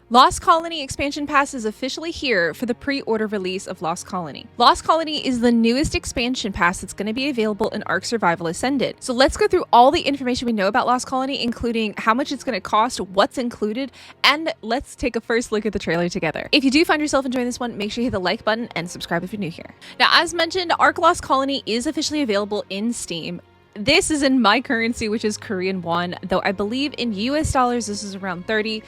Lost Colony Expansion Pass is officially here for the pre-order release of Lost Colony. Lost Colony is the newest expansion pass that's going to be available in Ark Survival Ascended. So let's go through all the information we know about Lost Colony, including how much it's going to cost, what's included, and let's take a first look at the trailer together. If you do find yourself enjoying this one, make sure you hit the like button and subscribe if you're new here. Now, as mentioned, Ark Lost Colony is officially available in Steam. This is in my currency, which is Korean won, though I believe in US dollars this is around 30.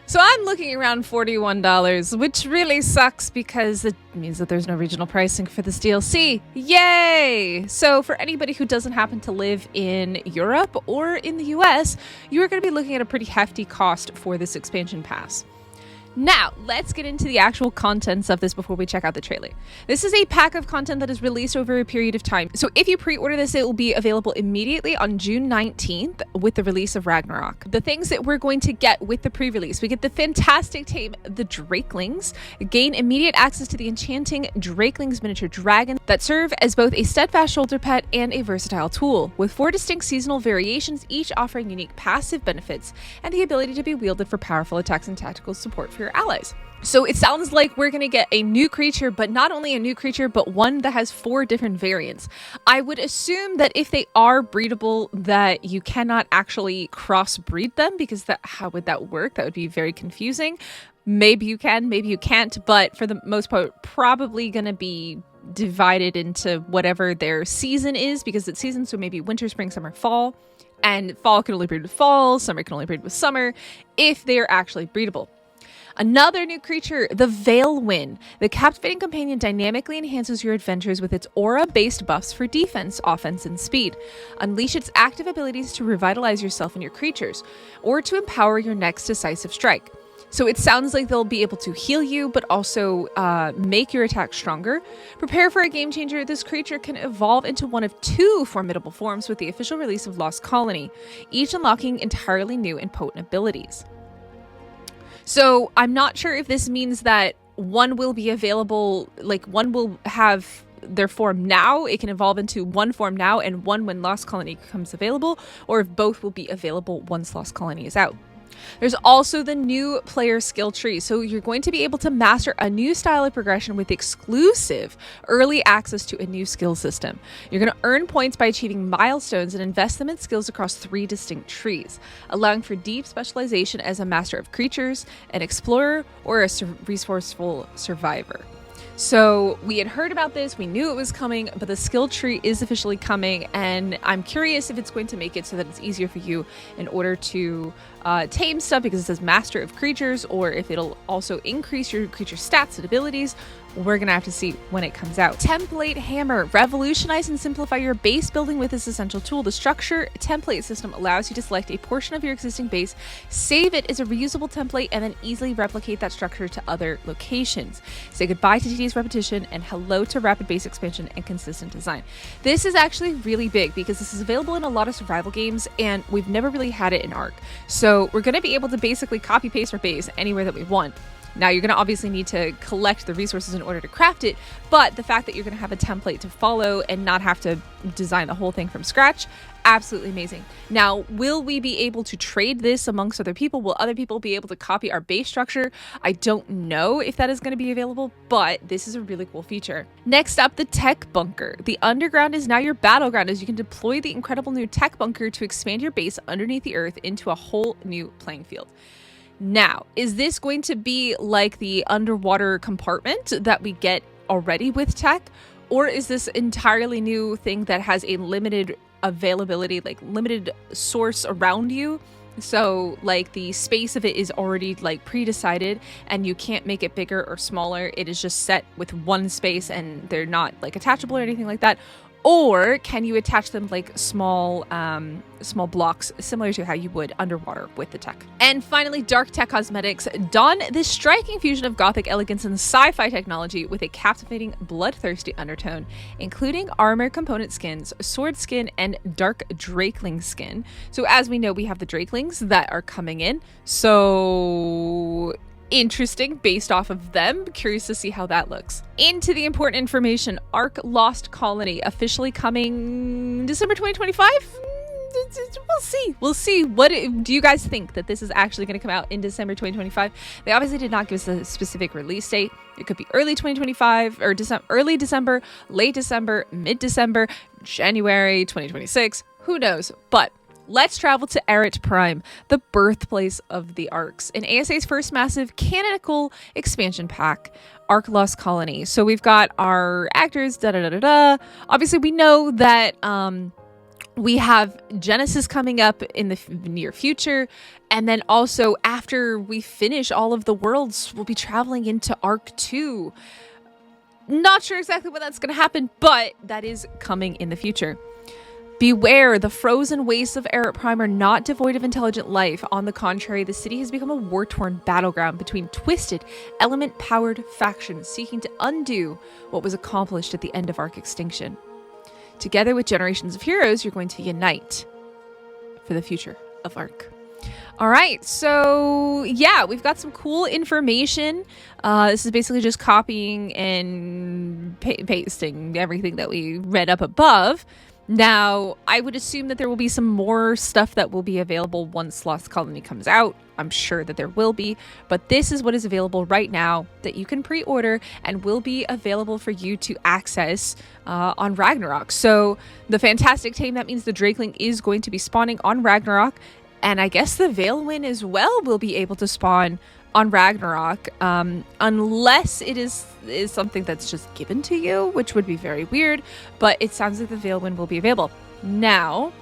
So I'm looking around $41, which really sucks because it means that there's no regional pricing for this DLC. Yay! So for anybody who doesn't happen to live in Europe or in the US, you're going to be looking at a pretty hefty cost for this expansion pass. Now, let's get into the actual contents of this before we check out the trailer. This is a pack of content that is released over a period of time. So if you pre-order this, it will be available immediately on June 19th with the release of Ragnarok. The things that we're going to get with the pre-release, we get the fantastic tame, the Drakelings, gain immediate access to the enchanting Drakelings miniature dragon that serve as both a steadfast shoulder pet and a versatile tool, with 4 distinct seasonal variations, each offering unique passive benefits and the ability to be wielded for powerful attacks and tactical support for your allies. So it sounds like we're going to get a new creature, but not only a new creature, but one that has 4 different variants. I would assume that if they are breedable, that you cannot actually crossbreed them, because how would that work? That would be very confusing. Maybe you can, maybe you can't, but for the most part, probably going to be divided into whatever their season is, because it's season, so maybe winter, spring, summer, fall, and fall can only breed with fall, summer can only breed with summer, if they're actually breedable. Another new creature, the Veilwind. The captivating companion dynamically enhances your adventures with its aura-based buffs for defense, offense, and speed. Unleash its active abilities to revitalize yourself and your creatures, or to empower your next decisive strike. So it sounds like they'll be able to heal you, but also make your attack stronger. Prepare for a game changer. This creature can evolve into one of 2 formidable forms with the official release of Lost Colony, each unlocking entirely new and potent abilities. So I'm not sure if this means that one will be available, like one will have their form now, it can evolve into one form now and one when Lost Colony becomes available, or if both will be available once Lost Colony is out. There's also the new player skill tree, so you're going to be able to master a new style of progression with exclusive early access to a new skill system. You're going to earn points by achieving milestones and invest them in skills across 3 distinct trees, allowing for deep specialization as a master of creatures, an explorer, or a resourceful survivor. So we had heard about this, we knew it was coming, but the skill tree is officially coming, and I'm curious if it's going to make it so that it's easier for you in order to tame stuff, because it says master of creatures, or if it'll also increase your creature stats and abilities. We're gonna have to see when it comes out. Template Hammer. Revolutionize and simplify your base building with this essential tool. The structure template system allows you to select a portion of your existing base, save it as a reusable template, and then easily replicate that structure to other locations. Say goodbye to tedious repetition and hello to rapid base expansion and consistent design. This is actually really big because this is available in a lot of survival games, and we've never really had it in Ark. So we're gonna be able to basically copy paste our base anywhere that we want. Now, you're going to obviously need to collect the resources in order to craft it, but the fact that you're going to have a template to follow and not have to design the whole thing from scratch, absolutely amazing. Now, will we be able to trade this amongst other people? Will other people be able to copy our base structure? I don't know if that is going to be available, but this is a really cool feature. Next up, the Tech Bunker. The underground is now your battleground, as you can deploy the incredible new Tech Bunker to expand your base underneath the earth into a whole new playing field. Now, is this going to be like the underwater compartment that we get already with tech? Or is this entirely new thing that has a limited availability, like limited source around you? So like the space of it is already like pre-decided and you can't make it bigger or smaller. It is just set with one space and they're not like attachable or anything like that. Or can you attach them like small blocks, similar to how you would underwater with the tech? And finally, Dark Tech Cosmetics. Don this striking fusion of gothic elegance and sci-fi technology with a captivating, bloodthirsty undertone, including armor component skins, sword skin, and dark Drakeling skin. So as we know, we have the Drakelings that are coming in. So interesting based off of them. Curious to see how that looks. Into the important information, Ark Lost Colony officially coming December 2025? we'll see. We'll see. Do you guys think that this is actually going to come out in December 2025? They obviously did not give us a specific release date. It could be early 2025 or early December, late December, mid-December, January 2026. Who knows? But let's travel to Eret Prime, the birthplace of the Arks, in ASA's first massive canonical expansion pack, Ark Lost Colony. So we've got our actors, Obviously, we know that we have Genesis coming up in the near future. And then also, after we finish all of the worlds, we'll be traveling into Ark 2. Not sure exactly when that's going to happen, but that is coming in the future. Beware, the frozen wastes of Eret Prime are not devoid of intelligent life. On the contrary, the city has become a war-torn battleground between twisted, element-powered factions seeking to undo what was accomplished at the end of Ark extinction. Together with generations of heroes, you're going to unite for the future of Ark. All right, so yeah, we've got some cool information. This is basically just copying and pasting everything that we read up above. Now, I would assume that there will be some more stuff that will be available once Lost Colony comes out. I'm sure that there will be, but this is what is available right now that you can pre-order and will be available for you to access on Ragnarok. So the Fantastic Tame, that means the Drakeling is going to be spawning on Ragnarok, and I guess the Veilwind as well will be able to spawn on Ragnarok, unless it is something that's just given to you, which would be very weird, but it sounds like the Veilwind will be available. Now,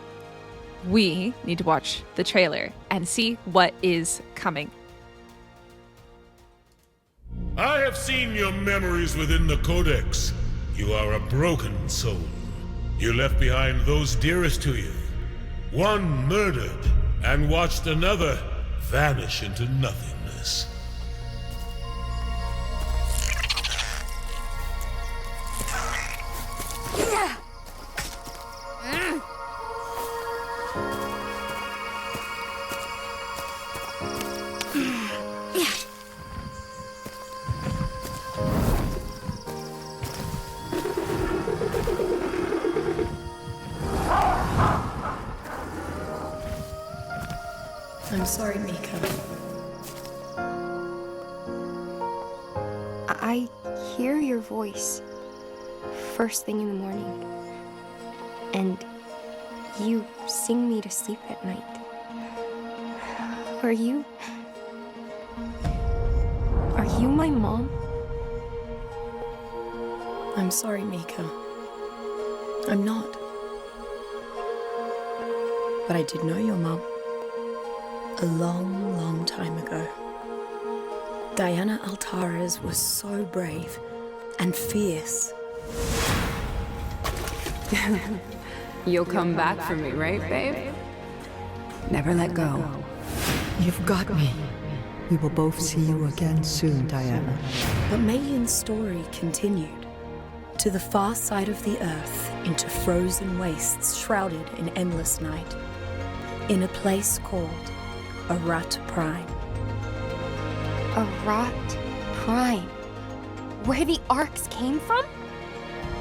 we need to watch the trailer and see what is coming. I have seen your memories within the Codex. You are a broken soul. You left behind those dearest to you. One murdered, and watched another vanish into nothingness. I'm sorry, Mika. I hear your voice first thing in the morning, and you sing me to sleep at night. Are you my mom? I'm sorry, Mika. I'm not. But I did know your mom. A long, long time ago. Diana Altares was so brave and fierce. You'll come back for me, right, babe? Never let go. You've got me. We will both see you again soon, Diana. But Mayin's story continued. To the far side of the earth, into frozen wastes shrouded in endless night. In a place called Ark Prime. Ark Prime? Where the Arks came from?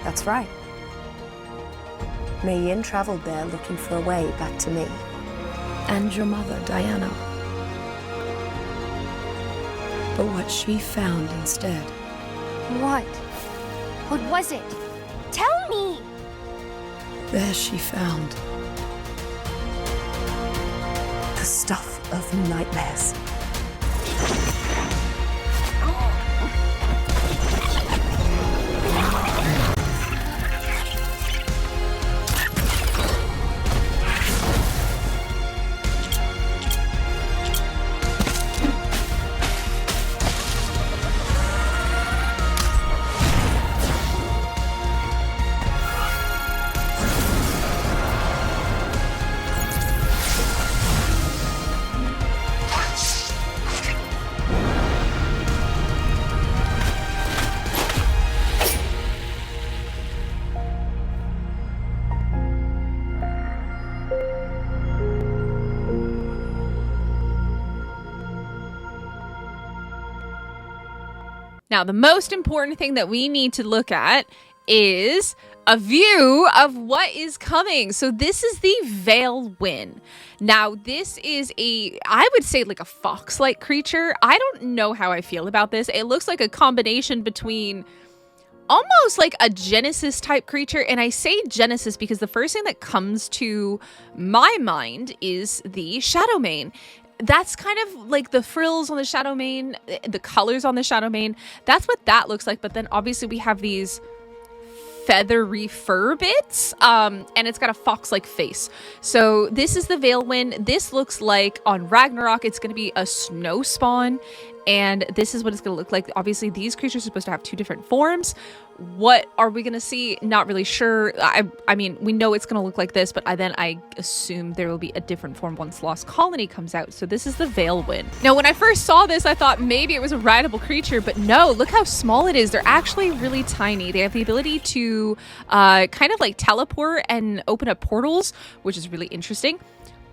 That's right. Mayin traveled there looking for a way back to me. And your mother, Diana. But what she found instead... What? What was it? Tell me! There she found... the stuff of nightmares. Now, the most important thing that we need to look at is a view of what is coming. So this is the Veil Wind. Now, this is I would say like a fox-like creature. I don't know how I feel about this. It looks like a combination between almost like a Genesis type creature. And I say Genesis because the first thing that comes to my mind is the Shadow Mane. That's kind of like the frills on the Shadow Mane, the colors on the Shadow Mane. That's what that looks like. But then obviously we have these feathery fur bits, and it's got a fox-like face. So this is the Veil Wind. This looks like on Ragnarok, it's going to be a snow spawn, and this is what it's going to look like. Obviously, these creatures are supposed to have two different forms. What are we going to see? Not really sure. I mean, we know it's going to look like this, but I assume there will be a different form once Lost Colony comes out. So this is the Veil Wind. Now, when I first saw this, I thought maybe it was a rideable creature, but no, look how small it is. They're actually really tiny. They have the ability to kind of like teleport and open up portals, which is really interesting.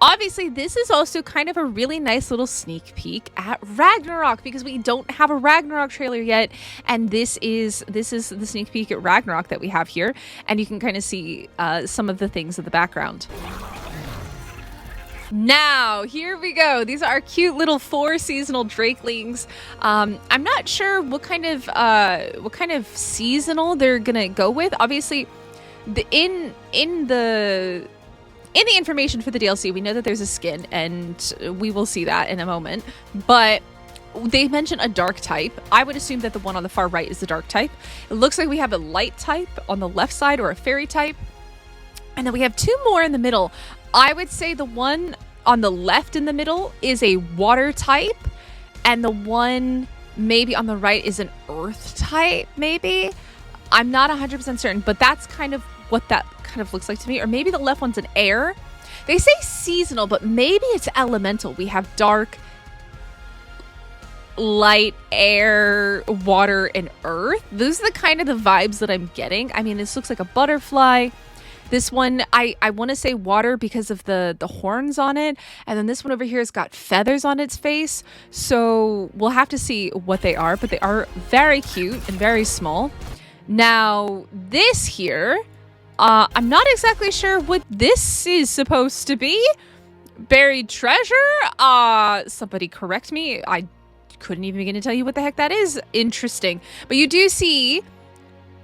Obviously, this is also kind of a really nice little sneak peek at Ragnarok because we don't have a Ragnarok trailer yet, and this is the sneak peek at Ragnarok that we have here, and you can kind of see some of the things in the background. Now, here we go. These are our cute little 4 seasonal drakelings. I'm not sure what kind of seasonal they're gonna go with. Obviously, in the information for the DLC, we know that there's a skin, and we will see that in a moment. But they mention a dark type. I would assume that the one on the far right is the dark type. It looks like we have a light type on the left side, or a fairy type. And then we have 2 more in the middle. I would say the one on the left in the middle is a water type, and the one maybe on the right is an earth type, maybe. I'm not 100% certain, but that's kind of what that kind of looks like to me. Or maybe the left one's an air. They say seasonal, but maybe it's elemental. We have dark, light, air, water, and earth. Those are the kind of the vibes that I'm getting. I mean, this looks like a butterfly. This one, I want to say water because of the horns on it. And then this one over here has got feathers on its face. So we'll have to see what they are, but they are very cute and very small. Now, this here, I'm not exactly sure what this is supposed to be. Buried treasure? Somebody correct me. I couldn't even begin to tell you what the heck that is. Interesting. But you do see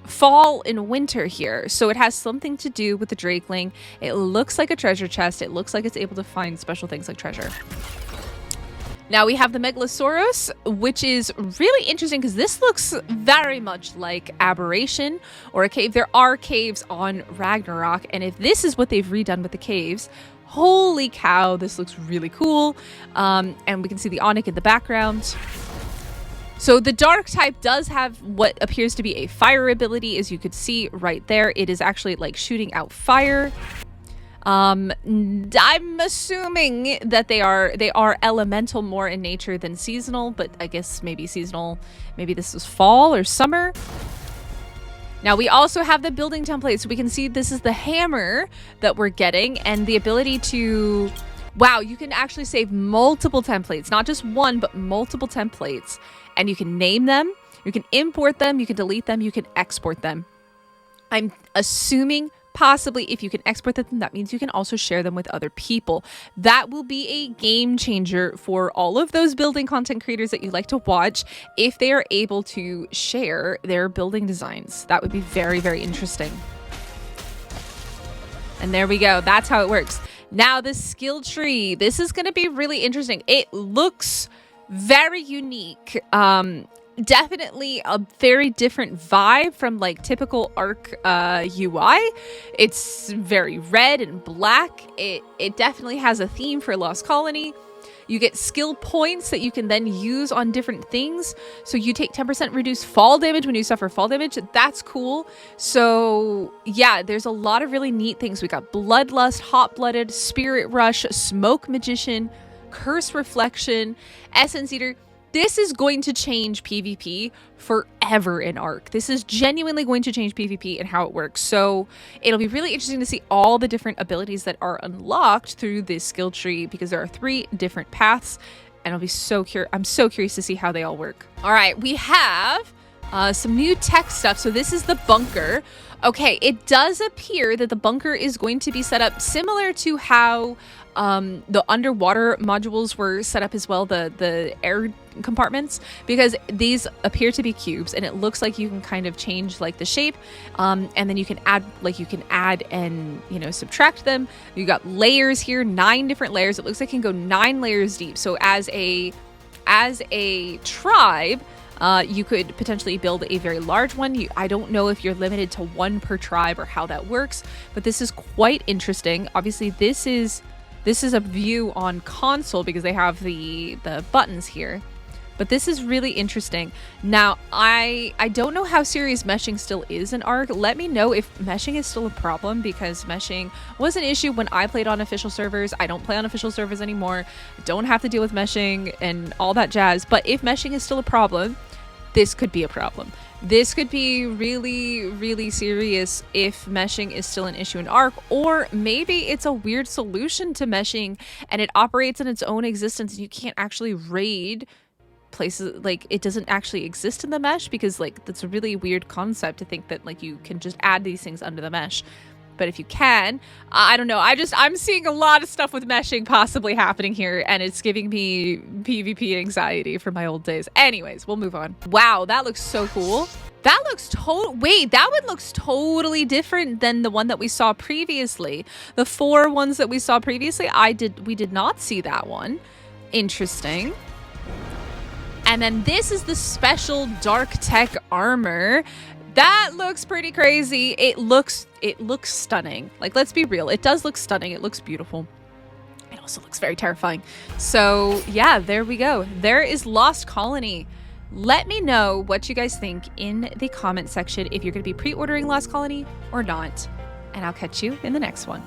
fall and winter here, so it has something to do with the drakeling. It looks like a treasure chest. It looks like it's able to find special things like treasure. Now we have the Megalosaurus, which is really interesting because this looks very much like Aberration or a cave. There are caves on Ragnarok, and if this is what they've redone with the caves, holy cow, this looks really cool. And we can see the Onyx in the background. So the dark type does have what appears to be a fire ability, as you could see right there. It is actually like shooting out fire. I'm assuming that they are elemental more in nature than seasonal, but I guess maybe seasonal, maybe this is fall or summer. Now we also have the building template, so we can see this is the hammer that we're getting, and the ability to, wow, you can actually save multiple templates, not just one, but multiple templates. And you can name them, you can import them, you can delete them, you can export them. I'm assuming possibly if you can export them, that means you can also share them with other people. That will be a game changer for all of those building content creators that you like to watch if they are able to share their building designs. That would be very, very interesting. And there we go. That's how it works. Now the skill tree. This is going to be really interesting. It looks very unique. Definitely a very different vibe from like typical Ark UI. It's very red and black. It definitely has a theme for Lost Colony. You get skill points that you can then use on different things. So you take 10% reduced fall damage when you suffer fall damage. That's cool. So yeah, there's a lot of really neat things. We got Bloodlust, Hot-Blooded, Spirit Rush, Smoke Magician, Curse Reflection, Essence Eater. This is going to change PvP forever in Ark. This is genuinely going to change PvP and how it works. So it'll be really interesting to see all the different abilities that are unlocked through this skill tree, because there are 3 different paths, and I'm so curious to see how they all work. All right, we have Some new tech stuff. So this is the bunker. Okay, it does appear that the bunker is going to be set up similar to how the underwater modules were set up as well, the air compartments, because these appear to be cubes, and it looks like you can kind of change like the shape, and then you can add and, you know, subtract them. You got layers here, 9 different layers. It looks like you can go 9 layers deep. So as a tribe, you could potentially build a very large one. I don't know if you're limited to 1 per tribe or how that works, but this is quite interesting. Obviously, this is a view on console because they have the buttons here. But this is really interesting. Now, I don't know how serious meshing still is in Ark. Let me know if meshing is still a problem, because meshing was an issue when I played on official servers. I don't play on official servers anymore. I don't have to deal with meshing and all that jazz. But if meshing is still a problem, this could be a problem. This could be really, really serious if meshing is still an issue in Ark, or maybe it's a weird solution to meshing and it operates in its own existence and you can't actually raid places, like it doesn't actually exist in the mesh, because like that's a really weird concept to think that like you can just add these things under the mesh. But if you can, I don't know. I'm seeing a lot of stuff with meshing possibly happening here, and it's giving me PvP anxiety from my old days. Anyways, we'll move on. Wow, that looks so cool. That looks wait, that one looks totally different than the one that we saw previously. The 4 ones that we saw previously, we did not see that one. Interesting. And then this is the special dark tech armor. That looks pretty crazy. It looks stunning. Like, let's be real. It does look stunning. It looks beautiful. It also looks very terrifying. So yeah, there we go. There is Lost Colony. Let me know what you guys think in the comment section if you're going to be pre-ordering Lost Colony or not. And I'll catch you in the next one.